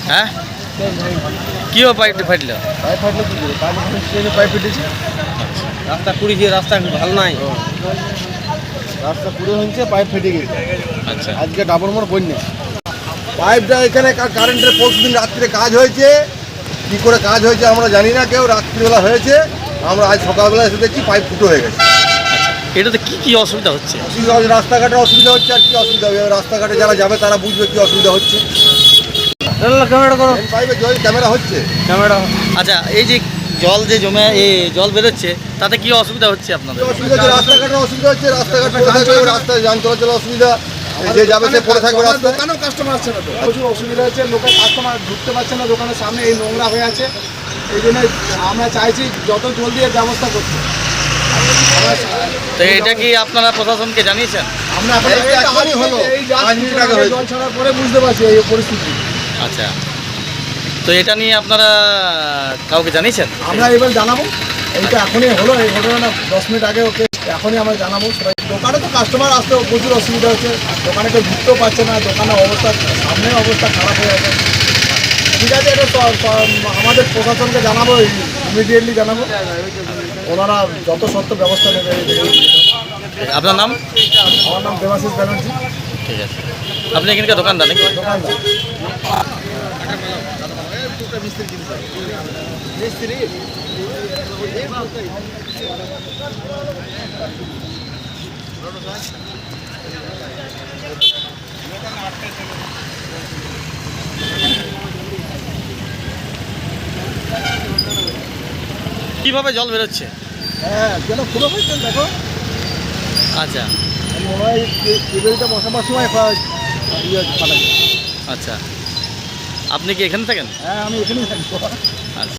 হ্যাঁ কিও পাইপ ফাটল? পাইপ ফাটলো কি করে? পাইপ ফেটেছে। রাস্তা পুড়িয়েছে, রাস্তা ভালো নাই। রাস্তা পুরো হয়েছে, পাইপ ফেটে গেছে। আচ্ছা আজকে ডাবল মোড় বন্যা। পাইপটা এখানে কারেন্টের পরশুদিন রাত্রে কাজ হয়েছে, কি করে কাজ হয়েছে আমরা জানি না, কেউ রাত্রিবেলা হয়েছে, আমরা আজ সকালবেলা এসে দেখছি পাইপ ফুটো হয়ে গেছে। এটাতে কি অসুবিধা হচ্ছে? অসুবিধা হচ্ছে, রাস্তাঘাটের অসুবিধা হচ্ছে। আর কি অসুবিধা হবে? রাস্তাঘাটে যারা যাবে তারা বুঝবে কি অসুবিধা হচ্ছে। ক্যামেরা করো, পাইপে জল ক্যামেরা হচ্ছে। ক্যামেরা। আচ্ছা এই যে জল যে জমে জল বেরোচ্ছে তাতে কি অসুবিধা হচ্ছে আপনাদের? অসুবিধা হচ্ছে, রাস্তাঘাটের অসুবিধা হচ্ছে। রাস্তাঘাট পড়ে থাকবে, রাস্তায় যান চলাচলের অসুবিধা, যে যাবে সে পড়ে থাকবে রাস্তায়। দোকানেও কাস্টমার আসছে না, তো প্রচুর অসুবিধা হচ্ছে। লোকের কাস্টমার ঢুকতে পারছে না দোকানের সামনে, এই নোংরা হয়ে আছে। এই জন্য আমরা চাইছি যত জলদি এর ব্যবস্থা করতে। তো এটা কি আপনারা প্রশাসনকে জানিয়েছেন? আমরা এখন এখনই হলো, 5 মিনিট আগে হয়েছে। জল ছাড়ার পরে বুঝতে পারছি এই পরিস্থিতি। আচ্ছা তো এটা নিয়ে আপনারা কাউকে জানিয়েছেন? আমরা এবার জানাবো, এইটা এখনই হলো, এই ঘটনাটা 10 মিনিট আগে, ওকে এখনই আমরা জানাবো সবাই। দোকানে তো কাস্টমার আসতে প্রচুর অসুবিধা হচ্ছে, দোকানে কেউ ঢুকতেও পারছে না, দোকানের অবস্থা সামনে অবস্থা খারাপ হয়ে আছে। ঠিক আছে, এটা আমাদের প্রশাসনকে জানাবো, ইমিডিয়েটলি জানাবো, ওনারা যত সত্য ব্যবস্থা নেবে। আপনার নাম? আমার নাম দেবাশিস ব্যানার্জি। ঠিক আছে, আপনি এখানকার দোকানদার নাকি? দোকানদার। কিভাবে জল বেরোচ্ছে? হ্যাঁ, কেন খুলে বলছেন? দেখো, আচ্ছা মনে হয় কেবেলটা বসাবার সময় ফাটা যায়। আচ্ছা, আপনি কি এখানে থাকেন? হ্যাঁ, আমি এখানেই থাকি। আচ্ছা।